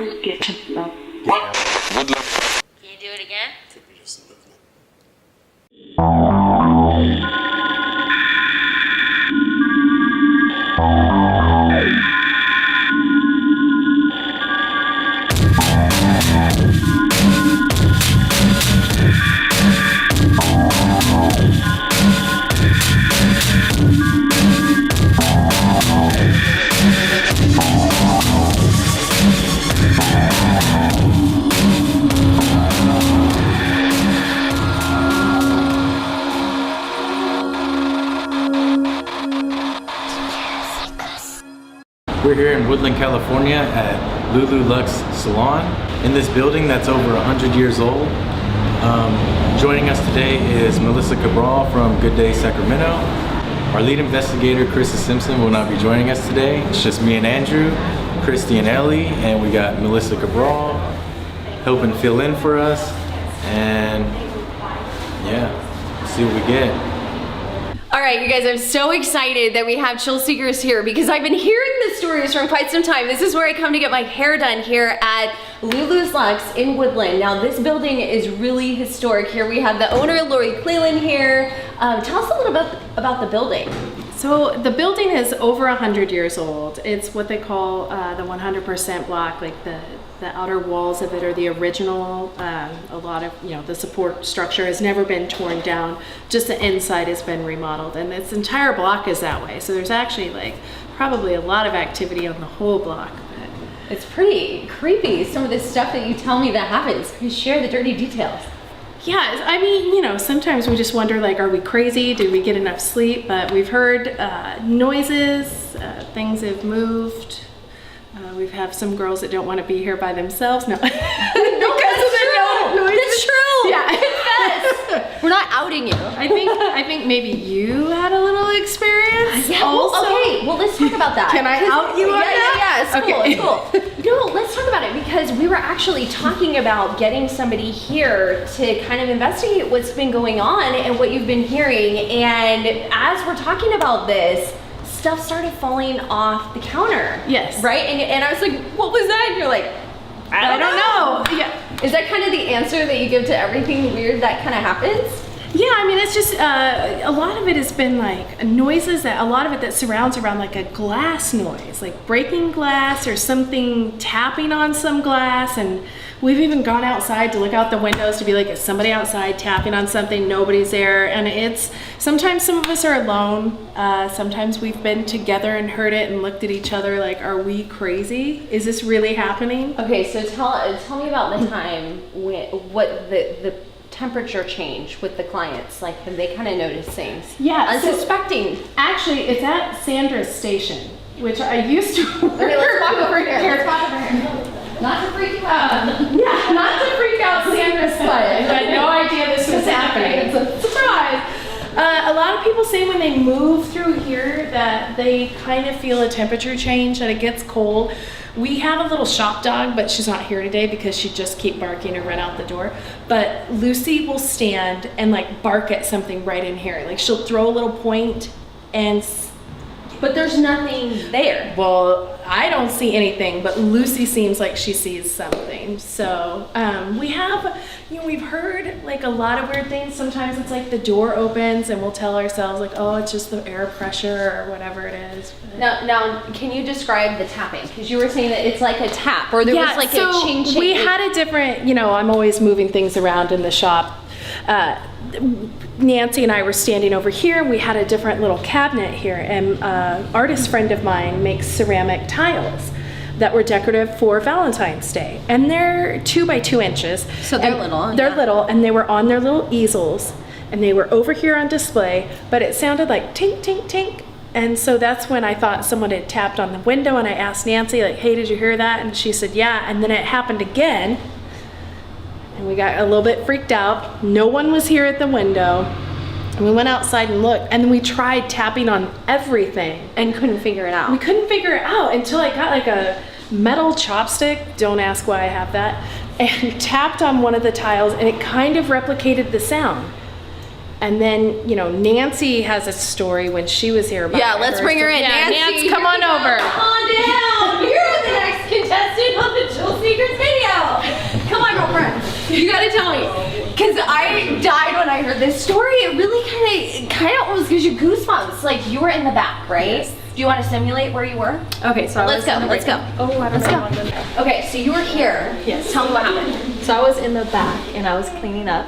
LuLu's kitchen stuff. Woodland. Can you do it again? We're here in Woodland, California at Luxe Salon in this building that's over 100 years old. Joining us today is Melissa Cabral from Good Day, Sacramento. Our lead investigator, Krista Simpson, will not be joining us today. It's just me and Andrew, Christy and Ellie, and we got Melissa Cabral helping fill in for us. And yeah, let's see what we get. All right, you guys, I'm so excited that we have Chill Seekers here because I've been hearing the stories from quite some time. This is where I come to get my hair done here at LuLu's Luxe in Woodland. Now, this building is really historic. Here we have the owner, Lori Cleland, here. Tell us a little bit about the building. So the building is over 100 years old. It's what they call the 100% block, like the outer walls of it are the original. A lot of, the support structure has never been torn down. Just the inside has been remodeled, and this entire block is that way. So there's actually probably a lot of activity on the whole block. It's pretty creepy, some of this stuff that you tell me that happens. Can you share the dirty details? Yeah, I mean, sometimes we just wonder, are we crazy? Did we get enough sleep? But we've heard noises, things have moved. We have some girls that don't want to be here by themselves. No, because That's true. Yeah, We're not outing you. I think maybe you had a little experience. Yeah. Also. Okay. Well, let's talk about that. Can I out you on that? Yeah. It's cool. It's cool. No, let's talk about it because we were actually talking about getting somebody here to kind of investigate what's been going on and what you've been hearing. And as we're talking about this, stuff started falling off the counter. Yes. Right? And I was like, what was that? And you're like, I don't know. Yeah. Is that kind of the answer that you give to everything weird that kind of happens? Yeah, I mean, it's just a lot of it has been noises that a lot of it that surrounds around a glass noise, like breaking glass or something tapping on some glass. And we've even gone outside to look out the windows to be like, is somebody outside tapping on something? Nobody's there. And it's sometimes some of us are alone. Sometimes we've been together and heard it and looked at each other like, are we crazy? Is this really happening? Okay, so tell me about the time what the temperature change with the clients, have they kind of noticed things? Yeah, unsuspecting. Actually, it's at Sandra's station, which I used to work. Okay, let's walk over here. Let's walk over here. Not to freak you out. Yeah, not to freak out Sandra's client. I had no idea this was happening. It's a surprise. A lot of people say when they move through here that they kind of feel a temperature change, that it gets cold. We have a little shop dog, but she's not here today because she'd just keep barking or run out the door. But Lucy will stand and bark at something right in here. She'll throw a little point and... But there's nothing there. Well, I don't see anything, but Lucy seems like she sees something. So we have, we've heard a lot of weird things. Sometimes it's the door opens and we'll tell ourselves oh, it's just the air pressure or whatever it is. Now, can you describe the tapping? Because you were saying that it's like a tap, or there was a ching ching. We had a different, I'm always moving things around in the shop. Nancy and I were standing over here. We had a different little cabinet here, and an artist friend of mine makes ceramic tiles that were decorative for Valentine's Day, and they're 2 by 2 inches. So they're little. They're little, and they were on their little easels, and they were over here on display. But it sounded like tink, tink, tink, and so that's when I thought someone had tapped on the window. And I asked Nancy, "Hey, did you hear that?" And she said, "Yeah." And then it happened again. And we got a little bit freaked out. No one was here at the window. And we went outside and looked, and then we tried tapping on everything. And couldn't figure it out. We couldn't figure it out until I got a metal chopstick, don't ask why I have that, and tapped on one of the tiles, and it kind of replicated the sound. And then, Nancy has a story when she was here about Yeah, let's bring her in. Yeah, Nancy, come on over. Come on down. You're the next contestant on the Chill Seekers. You gotta tell me, because I died when I heard this story. It really kind of almost gives you goosebumps. Like you were in the back, right? Yes. Do you want to simulate where you were? Okay, so Let's go. Let's go. Oh, I don't Let's know. go. Okay, so you were here. Yes. Tell me what happened. So I was in the back and I was cleaning up,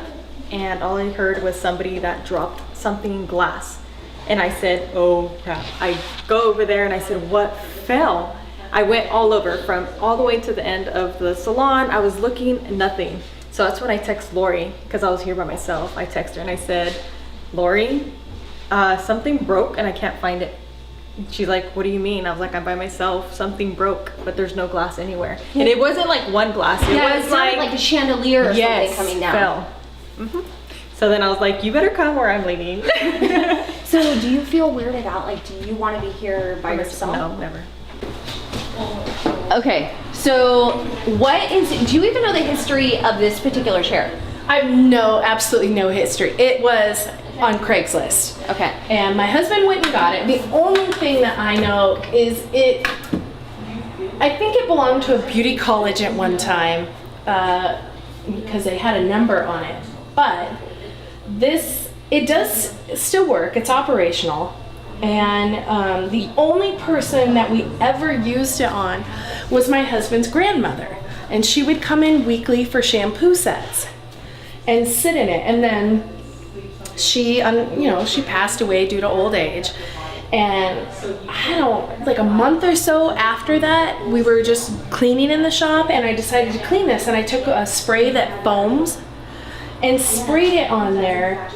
and all I heard was somebody that dropped something in glass. And I said, oh crap. I go over there and I said, what fell? I went all over, from all the way to the end of the salon. I was looking, nothing. So that's when I text Lori, because I was here by myself. I text her and I said, Lori, something broke and I can't find it. She's like, what do you mean? I was like, I'm by myself. Something broke, but there's no glass anywhere. And it wasn't like one glass. It was like a chandelier or yes, something coming down. Fell. So then I was like, you better come where I'm leaning. So do you feel weirded out? Like, do you want to be here by yourself? No, never. Okay, so do you even know the history of this particular chair? I have absolutely no history. It was on Craigslist. Okay. And my husband went and got it. The only thing that I know is I think it belonged to a beauty college at one time, because they had a number on it. But it does still work. It's operational. And the only person that we ever used it on was my husband's grandmother. And she would come in weekly for shampoo sets and sit in it. And then she passed away due to old age. And like a month or so after that, we were just cleaning in the shop and I decided to clean this. And I took a spray that foams and sprayed it on there.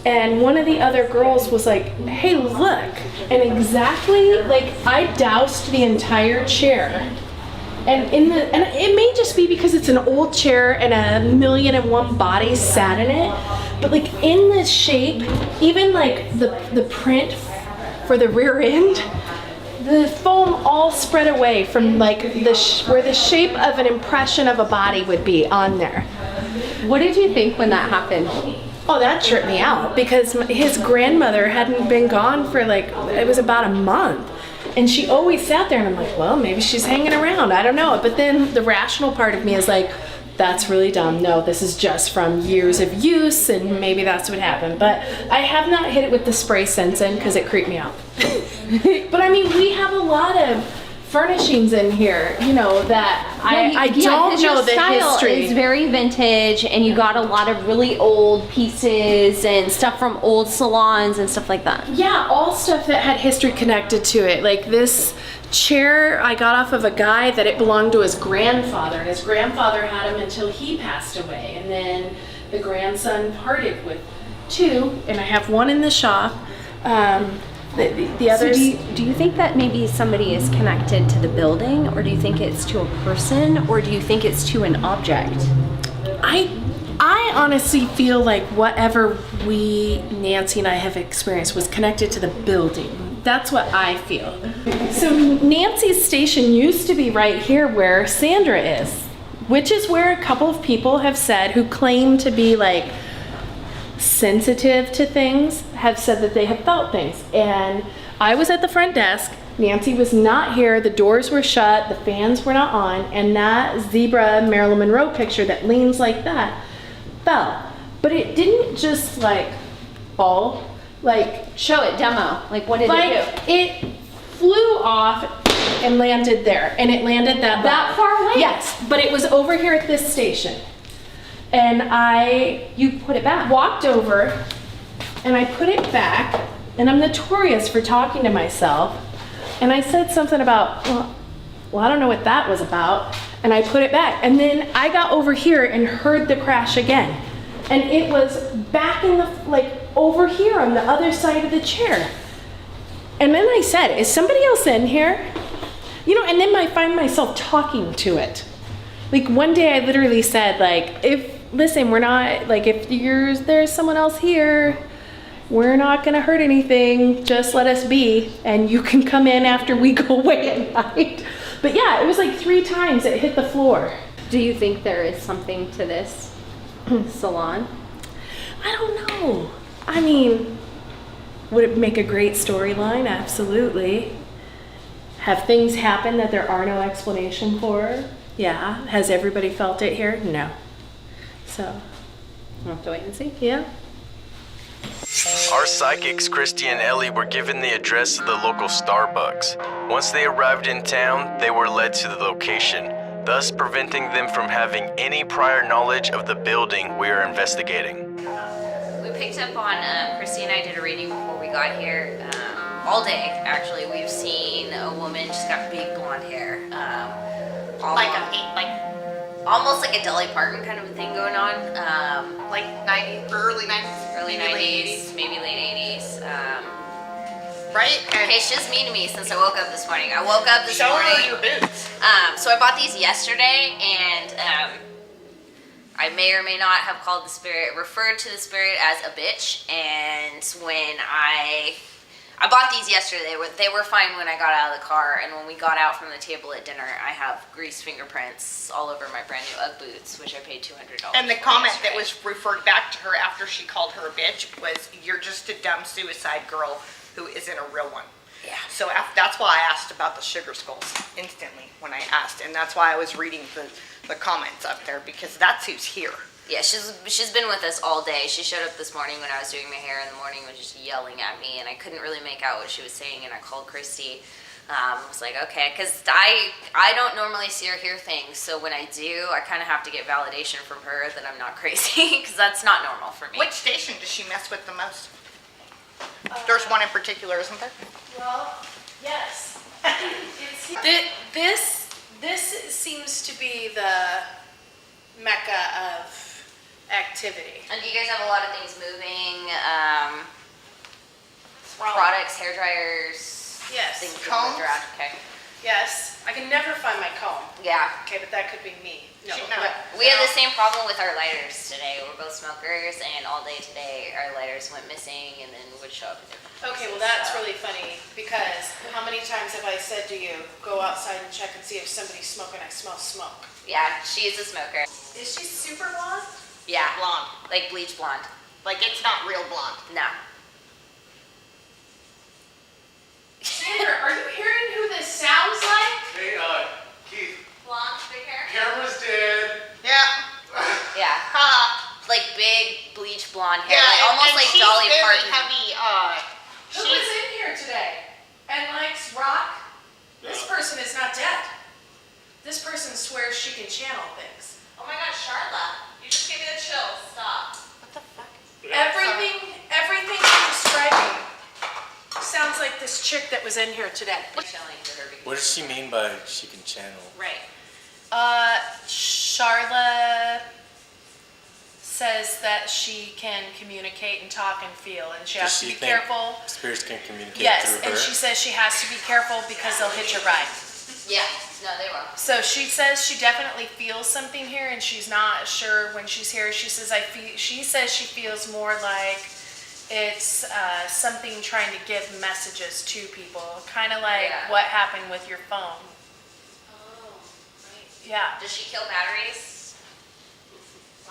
And one of the other girls was like, hey, look. And exactly, like, I doused the entire chair. And it may just be because it's an old chair and 1,000,001 bodies sat in it. But like in the shape, even like the print for the rear end, the foam all spread away from like where the shape of an impression of a body would be on there. What did you think when that happened? Oh, that tripped me out because his grandmother hadn't been gone for it was about a month. And she always sat there and I'm like, well, maybe she's hanging around. I don't know. But then the rational part of me is like, that's really dumb. No, this is just from years of use and maybe that's what happened. But I have not hit it with the spray since then because it creeped me out. But I mean, we have a lot of furnishings in here, that I don't know the history. It's very vintage and you got a lot of really old pieces and stuff from old salons and stuff like that. Yeah, all stuff that had history connected to it. Like this chair I got off of a guy that it belonged to his grandfather, and his grandfather had him until he passed away, and then the grandson parted with two, and I have one in the shop. The others. So do you think that maybe somebody is connected to the building, or do you think it's to a person, or do you think it's to an object? I honestly feel like whatever Nancy and I have experienced was connected to the building. That's what I feel. So Nancy's station used to be right here where Sandra is, which is where a couple of people have said who claim to be like sensitive to things have said that they have felt things. And I was at the front desk, Nancy was not here, the doors were shut, the fans were not on, and that zebra Marilyn Monroe picture that leans like that fell. But it didn't just like fall, like show it, demo. Like what did it do? It flew off and landed there, and it landed that far away? Yes, but it was over here at this station. And you put it back. Walked over and I put it back, and I'm notorious for talking to myself. And I said something about, well, I don't know what that was about. And I put it back. And then I got over here and heard the crash again. And it was back in over here on the other side of the chair. And then I said, is somebody else in here? And then I find myself talking to it. Like one day I literally said, listen, we're not, if there's someone else here, we're not gonna hurt anything, just let us be, and you can come in after we go away at night. But yeah, it was 3 times it hit the floor. Do you think there is something to this salon? I don't know. I mean, would it make a great storyline? Absolutely. Have things happen that there are no explanation for? Yeah. Has everybody felt it here? No. So, We'll have to wait and see. yeah. Our psychics, Christy and Ellie, were given the address of the local Starbucks. Once they arrived in town, they were led to the location, thus preventing them from having any prior knowledge of the building we are investigating. We picked up on, Christy and I did a reading before we got here. All day, actually, we've seen a woman, she's got big blonde hair. Almost like a Dolly Parton kind of a thing going on. Like 90s, early 90s, Early maybe 90s, late 80s. maybe late 80s. Right? And Okay, she's mean to me since I woke up this morning. I woke up this show her morning. your boots. So I bought these yesterday, and I may or may not have called the spirit, referred to the spirit as a bitch. And when I bought these yesterday, they were fine when I got out of the car, and when we got out from the table at dinner, I have grease fingerprints all over my brand new Ugg boots, which I paid $200 And the for comment that yesterday. was referred back to her after she called her a bitch was, "You're just a dumb suicide girl who isn't a real one." Yeah. So that's why I asked about the sugar skulls instantly when I asked, and that's why I was reading the comments up there, because that's who's here. Yeah, she's been with us all day. She showed up this morning when I was doing my hair in the morning, was just yelling at me, and I couldn't really make out what she was saying, and I called Christy. I was like, okay, because I don't normally see or hear things, so when I do, I kind of have to get validation from her that I'm not crazy, because that's not normal for me. Which station does she mess with the most? There's one in particular, isn't there? Well, yes. This seems to be the mecca of activity. And you guys have a lot of things moving, products, hair dryers, Yes. things Combs? moved around. Okay. Yes. I can never find my comb. Yeah. Okay, but that could be me. No. No. We had the same problem with our lighters today. We're both smokers, and all day today our lighters went missing and then would show up in different places. Okay, well that's so. really funny, because how many times have I said to you, go outside and check and see if somebody's smoking, I smell smoke. Yeah, she's a smoker. Is she super blonde? Yeah. Blonde. Like bleach blonde. Like, it's not real blonde. No. Sandra, are you hearing who this sounds like? Hey, Keith, Blonde, big hair? camera's dead. Yeah. Yeah. Ha. Like big bleach blonde hair. Yeah, like almost and like she's Dolly very Parton. heavy, Who was in here today and likes rock? This person is not dead. This person swears she can channel things. Oh my gosh, Charlotte. You just gave me the chills. Stop. what the fuck? Everything you're describing sounds like this chick that was in here today. Chilling to her because What does she mean by she can channel? right. Charla says that she can communicate and talk and feel, and she has Does to she be think careful. spirits can communicate Yes, through and her? she says she has to be careful because they'll hitch a ride. Yeah. No, they will. So she says she definitely feels something here, and she's not sure when she's here. She says she says she feels more like it's something trying to give messages to people, kind of like Yeah. what happened with your phone. Oh, right. Yeah. Does she kill batteries?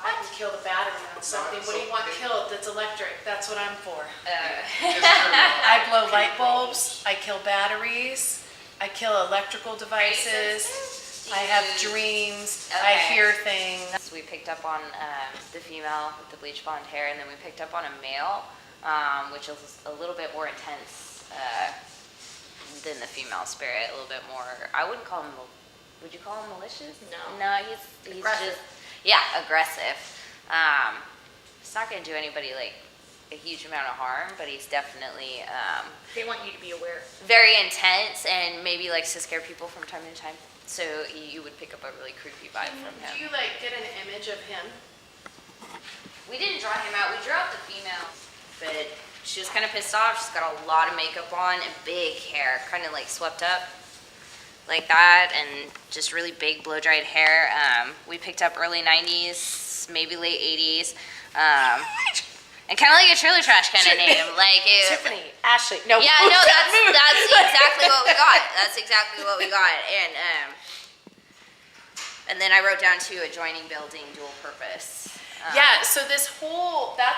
I can kill the battery on something. What do you want killed that's electric? That's what I'm for. I blow light bulbs. I kill batteries. I kill electrical devices. I have dreams. I Okay. hear things. So we picked up on the female with the bleach blonde hair, and then we picked up on a male, which is a little bit more intense than the female spirit. A little bit more. I wouldn't call him. Would you call him malicious? No. No, he's Aggressive. just aggressive. He's not gonna do anybody like a huge amount of harm, but he's definitely They want you to be aware. very intense and maybe likes to scare people from time to time. So you would pick up a really creepy vibe from him. Do you like get an image of him? We didn't draw him out. We drew out the female, but she was kind of pissed off. She's got a lot of makeup on and big hair, kind of like swept up like that, and just really big blow-dried hair. We picked up early 90s, maybe late 80s, and kind of like a trailer trash kind of name. Like it, Tiffany, Ashley. No. yeah, no, that's exactly what we got. That's exactly what we got, and then I wrote down too, adjoining building, dual purpose. Yeah, so that's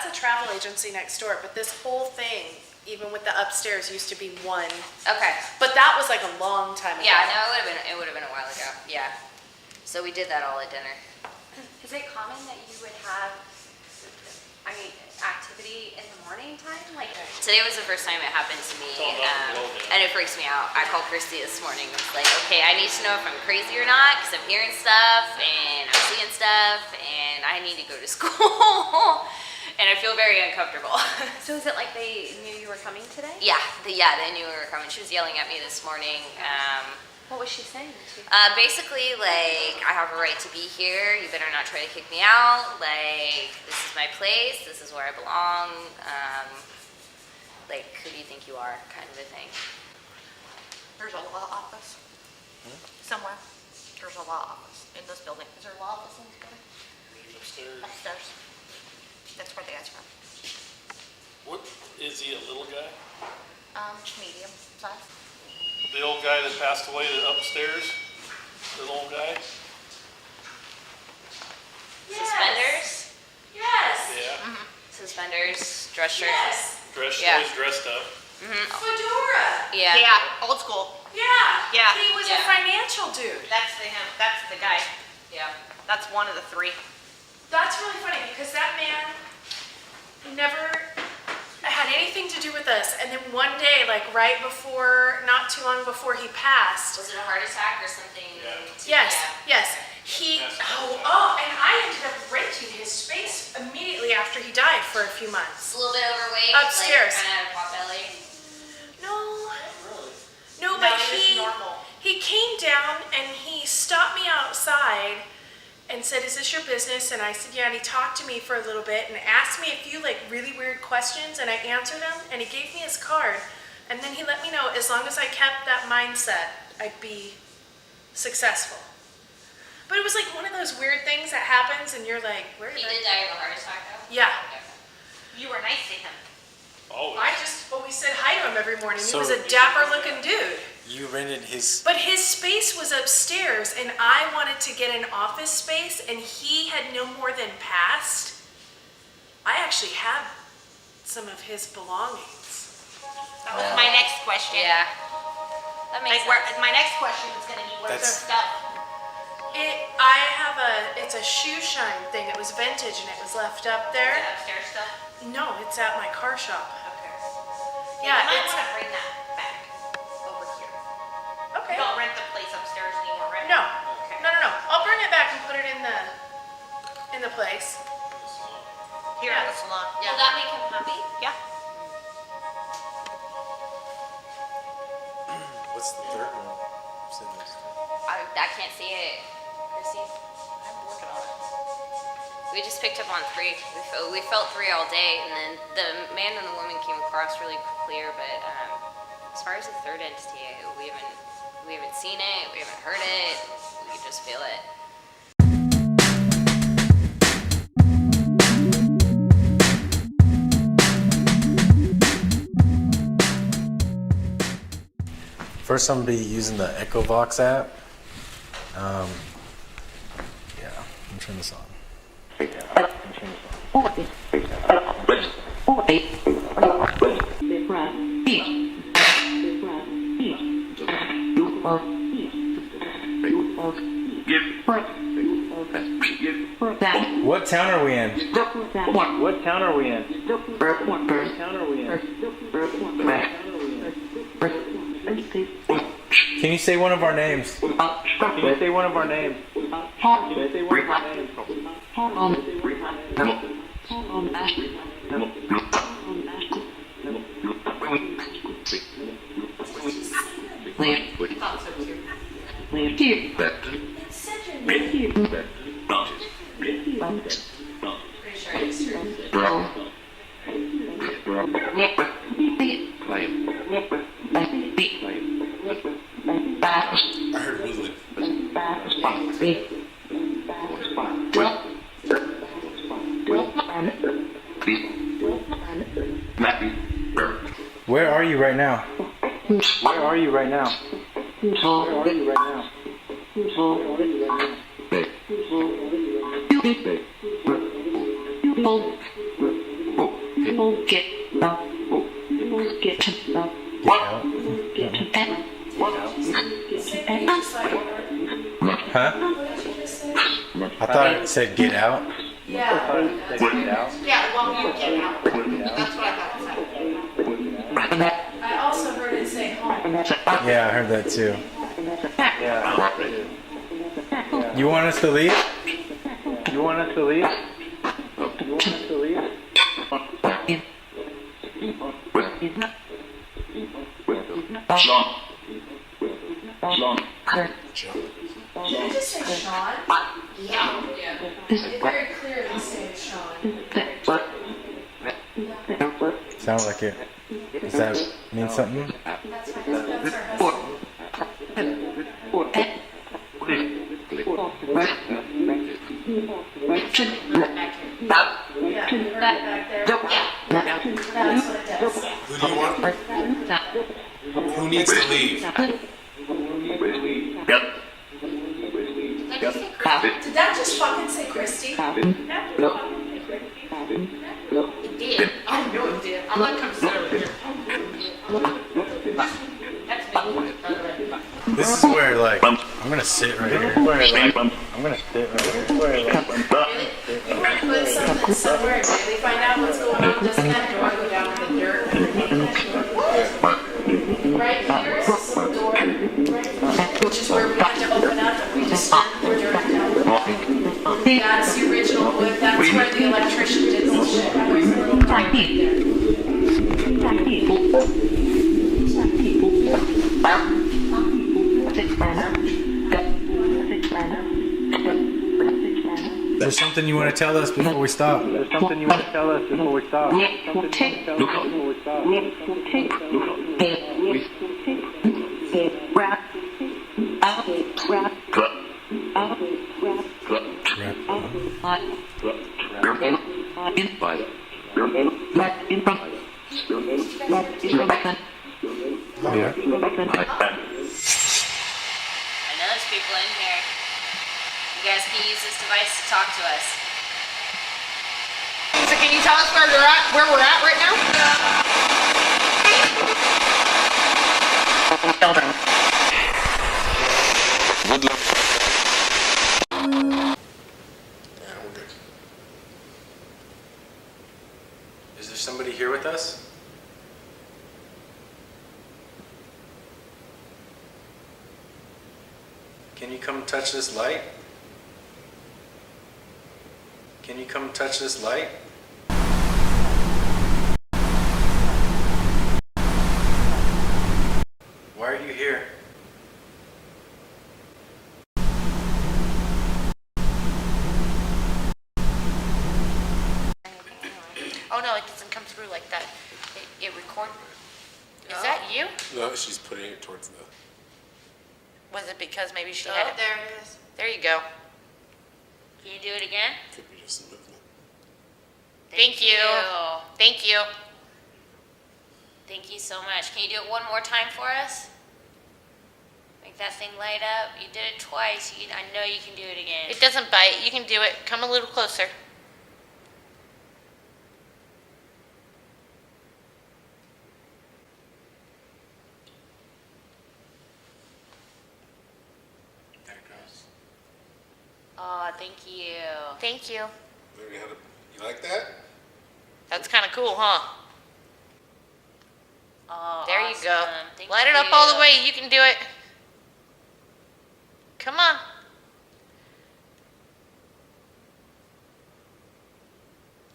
a travel agency next door, but this whole thing, even with the upstairs, used to be one. Okay. But that was like a long time ago. Yeah, no, it would have been a while ago. Yeah. So we did that all at dinner. Is it common that you would have, activity in the morning time? Like today was the first time it happened to me, and it freaks me out. I called Christy this morning. I was like, okay, I need to know if I'm crazy or not because I'm hearing stuff and I'm seeing stuff, and I need to go to school. And I feel very uncomfortable. So is it like they knew you were coming today? Yeah, they knew we were coming. She was yelling at me this morning. What was she saying to you? Basically, like, I have a right to be here. You better not try to kick me out. Like, this is my place. This is where I belong. Like, who do you think you are? Kind of a thing. There's a law office somewhere. There's a law office in this building. Is there a law office in this building? Upstairs. Upstairs. That's where the guys from. What, is he a little guy? Medium size. The old guy that passed away upstairs? The old guy? Suspenders? Yes. Yeah. Suspenders, dress shirt. Yes. Yeah. Always dressed up. Fedora. Yeah. Yeah, old school. Yeah. Yeah. He was Yeah. a financial dude. That's him. That's the guy. Yeah. That's one of the three. That's really funny because that man never had anything to do with us. And then one day, like right before, not too long before he passed. Was it a heart attack or something? Yes, Yeah. yes. And I ended up renting his space immediately after he died for a few months. It's a little bit overweight. Upstairs. Like, kind of pot belly. No, but he came down and he stopped me outside and said, "Is this your business?" And I said, "Yeah." And he talked to me for a little bit and asked me a few like really weird questions, and I answered them, and he gave me his card, and then he let me know as long as I kept that mindset, I'd be successful. But it was like one of those weird things that happens and you're like, where did He I? did die of a heart attack though? Yeah. You were nice to him. Always. We said hi to him every morning. So- he was a dapper looking dude. You rented his. But his space was upstairs and I wanted to get an office space and he had no more than passed. I actually had some of his belongings. That was my next question. Yeah. That makes Like, sense. my next question is gonna be, where's their That's- stuff? It's a shoe shine thing. It was vintage and it was left up there. Is it upstairs stuff? No, it's at my car shop. Okay. Yeah, You might it's wanna bring that back over here. okay. You don't rent the place upstairs anymore, right? No, Okay. no. I'll bring it back and put it in the place. Here at the salon. Will that make him happy? Yeah. What's the third one? Said those two. I can't see it. Chrissy? I'm working on it. We just picked up on 3. We felt 3 all day, and then the man and the woman came across really clear. But as far as the third entity, we haven't seen it. We haven't heard it. We can just feel it. First, I'm gonna be using the Echovox app. Yeah, let me turn this on. What town are we in? What town are we in? What town are we in? Can you say one of our names? Can you say one of our names? Can you say one of our names? I heard Woodland. Where are you right now? Where are you right now? Where are you right now? Huh? I thought it said get out. Yeah. Yeah, well, you get out. That's what I thought it said. I also heard it say home. Yeah, I heard that too. You want us to leave? You want us to leave? Did I just say Sean? Yeah. It very clearly said Sean. Sounds like it. Does that mean something? That's our husband. Yeah, you heard it back there. That's what it does. Who do you want? Who needs to leave? Did that just fucking say Christy? It did. I know it did. I'm not coming to sit over here. That's me, by the way. This is where, like, I'm gonna sit right here. I'm gonna sit right here. Put something somewhere, and they find out what's going on. Doesn't that door go down in the dirt? Right here is this little door, which is where we have to open up, and we just stand the dirt down. That's the original wood. That's where the electrician did this shit. There's a little door right there. There's something you want to tell us before we stop. Yeah. I know there's people in here. You guys can use this device to talk to us. So can you tell us where we're at right now? Woodland. Yeah, we're good. Is there somebody here with us? Can you come touch this light? Can you come touch this light? Why are you here? Oh no, it doesn't come through like that. It records. Is that you? No, she's putting it towards the. Was it because maybe she had it? There it is. There you go. Can you do it again? Could be just a movement. Thank you. Thank you. Thank you so much. Can you do it one more time for us? Make that thing light up. You did it twice. I know you can do it again. It doesn't bite. You can do it. Come a little closer. There it goes. Oh, thank you. Thank you. Maybe how to, you like that? That's kind of cool, huh? Oh, There awesome. you go. Thank Light it up all the you. way. You can do it. Come on.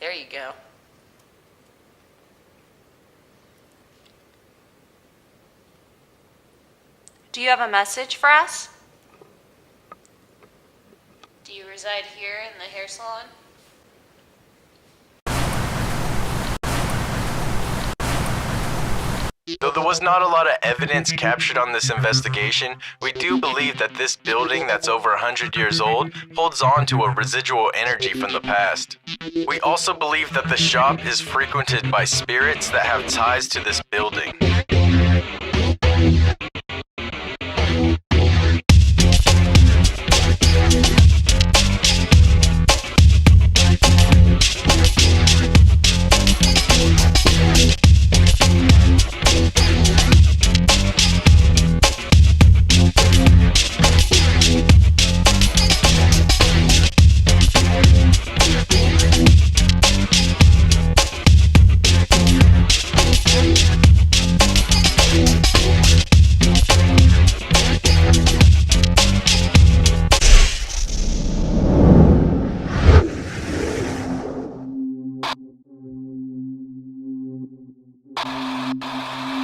There you go. Do you have a message for us? Do you reside here in the hair salon? Though there was not a lot of evidence captured on this investigation, we do believe that this building that's over 100 years old holds on to a residual energy from the past. We also believe that the shop is frequented by spirits that have ties to this building. Wow.